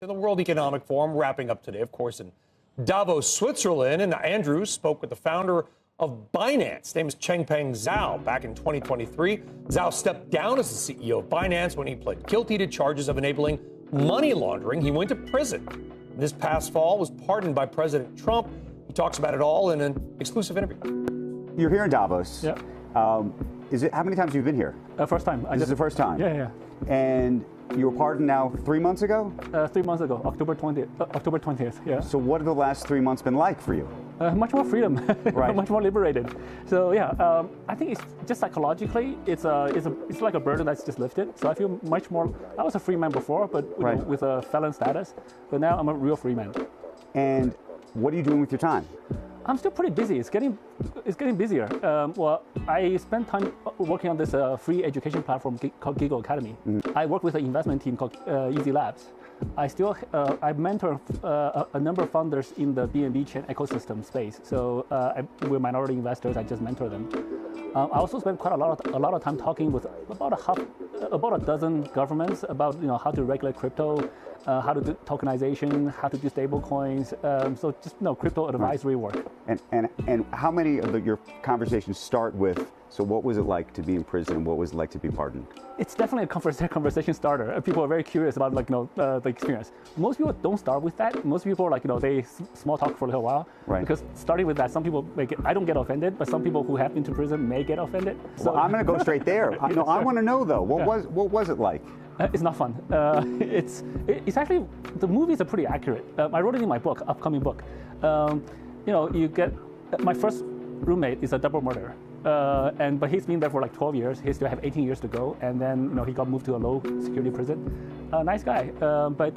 In the World Economic Forum wrapping up today, of course, in Davos, Switzerland. And Andrew spoke with the founder of Binance. His name is Changpeng Zhao. Back in 2023, Zhao stepped down as the CEO of Binance when he pled guilty to charges of enabling money laundering. He went to prison. This past fall was pardoned by President Trump. He talks about it all in an exclusive interview. You're here in Davos. Yeah. How many times have you been here? First time. This is the first time? Yeah. And you were pardoned now 3 months ago? 3 months ago, October 20th, yeah. So what have the last 3 months been like for you? Much more freedom, Right. Much more liberated. So yeah, I think it's just psychologically, it's like a burden that's just lifted. So I feel much more. I was a free man before, but Right. with a felon status. But now I'm a real free man. And what are you doing with your time? I'm still pretty busy. It's getting busier. Well, I spend time working on this free education platform called Giggle Academy. I work with an investment team called Easy Labs. I mentor a number of founders in the BNB chain ecosystem space. So we're minority investors. I just mentor them. I also spend quite a lot of time talking with about a dozen governments about how to regulate crypto, how to do tokenization, how to do stable coins. So just crypto advisory work. And how many of your conversations start with, so what was it like to be in prison? What was it like to be pardoned? It's definitely a conversation starter. People are very curious about the experience. Most people don't start with that. Most people they small talk for a little while. Right. Because starting with that, some people I don't get offended, but some people who have been to prison may get offended. So Well, I'm going to go straight there. I want to know though. What was it like? It's not fun. It's actually, the movies are pretty accurate. I wrote it in my book, upcoming book. You get, my first roommate is a double murderer. But he's been there for like 12 years. He still have 18 years to go. And then, he got moved to a low security prison. Nice guy. But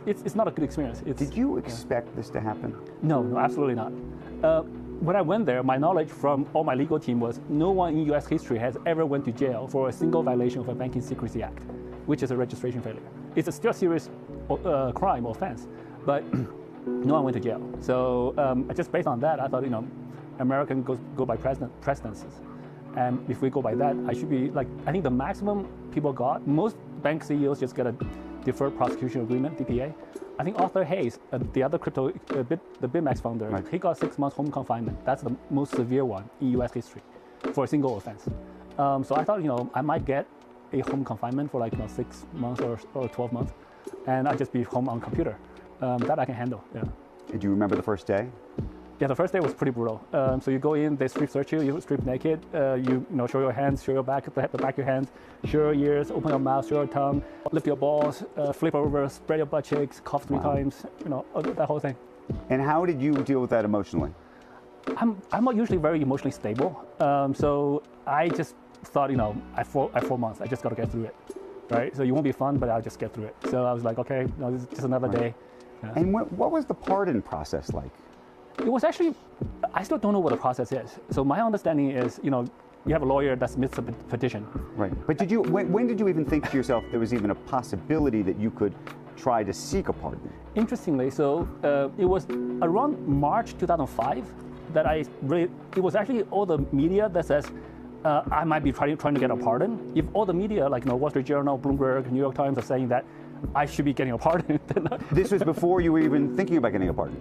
it's not a good experience. Did you expect this to happen? No, absolutely not. When I went there, my knowledge from all my legal team was no one in U.S. history has ever went to jail for a single violation of a Banking Secrecy Act, which is a registration failure. It's a still serious crime or offense, but no one went to jail. So just based on that, I thought, American go by precedences. And if we go by that, I should be I think the maximum people got, most bank CEOs just get a deferred prosecution agreement, DPA. I think Arthur Hayes, the other crypto, the BitMEX founder, Right. he got 6 months home confinement. That's the most severe one in U.S. history for a single offense. So I thought, I might get a home confinement for 6 months or 12 months, and I'd just be home on computer. That I can handle. Yeah. Do you remember the first day? Yeah, the first day was pretty brutal. So you go in, they strip search you strip naked, you show your hands, show your back, the back of your hands, show your ears, open your mouth, show your tongue, lift your balls, flip over, spread your butt cheeks, cough 3 times, that whole thing. And how did you deal with that emotionally? I'm not usually very emotionally stable. So I just thought, I 4 months, I just got to get through it, right? So it won't be fun, but I'll just get through it. So I was like, okay, this is just another day. Yeah. And what was the pardon process like? It was actually, I still don't know what the process is. So my understanding is, you have a lawyer that submits a petition. Right. But when did you even think to yourself there was even a possibility that you could try to seek a pardon? Interestingly, so it was around March 2005 that it was actually all the media that says I might be trying to get a pardon. If all the media, Wall Street Journal, Bloomberg, New York Times are saying that I should be getting a pardon. This was before you were even thinking about getting a pardon?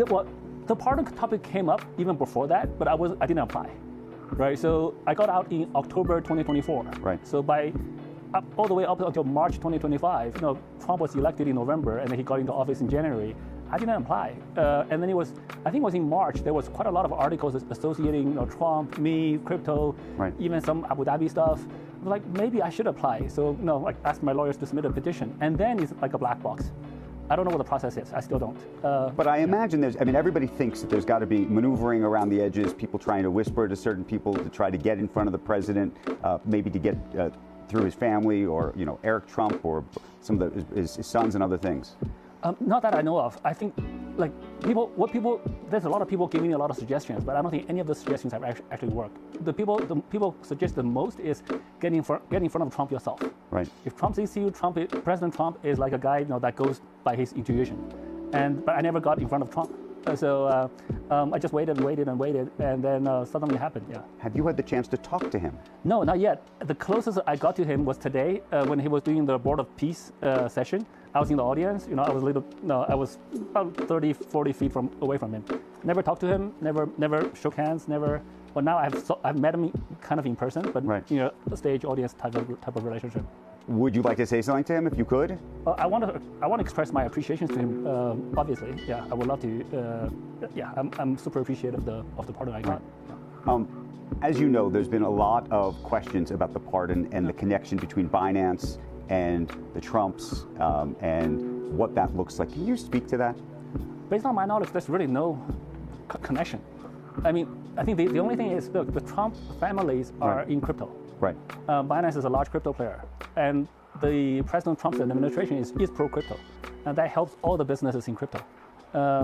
Well, the pardon topic came up even before that, but I didn't apply, right? So I got out in October 2024. Right. So all the way up until March 2025, Trump was elected in November, and then he got into office in January. I didn't apply, and then I think it was in March. There was quite a lot of articles associating Trump, me, crypto, Right. even some Abu Dhabi stuff. I was maybe I should apply. So asked my lawyers to submit a petition, and then it's like a black box. I don't know what the process is. I still don't. But I imagine everybody thinks that there's got to be maneuvering around the edges, people trying to whisper to certain people to try to get in front of the president, maybe to get through his family or, Eric Trump or some of his sons and other things. Not that I know of. I think, there's a lot of people giving me a lot of suggestions, but I don't think any of the suggestions have actually worked. The people suggest the most is getting in front of Trump yourself. Right. If Trump sees you, President Trump is like a guy that goes by his intuition, but I never got in front of Trump. So I just waited, and then suddenly it happened. Yeah. Have you had the chance to talk to him? No, not yet. The closest I got to him was today when he was doing the Board of Peace session. I was in the audience. I was about 30, 40 feet away from him. Never talked to him. Never shook hands. Never. But now I've met him kind of in person, but right. The stage audience type of relationship. Would you like to say something to him if you could? I want to express my appreciation to him. Obviously, yeah, I would love to. I'm super appreciative of the pardon I got. Right. As you know, there's been a lot of questions about the pardon and the connection between Binance and the Trumps and what that looks like. Can you speak to that? Based on my knowledge, there's really no connection. I mean, I think the only thing is, look, the Trump families are in crypto. Right. Binance is a large crypto player, and the President Trump's administration is pro-crypto, and that helps all the businesses in crypto.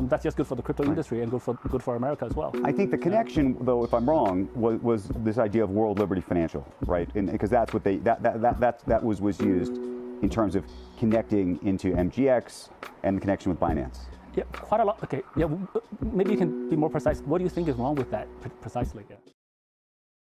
That's just good for the crypto industry and good for America as well. I think the connection, though, if I'm wrong, was this idea of World Liberty Financial, right? Because that's what that was used in terms of connecting into MGX and the connection with Binance. Yeah, quite a lot. Okay, yeah, maybe you can be more precise. What do you think is wrong with that precisely? Yeah.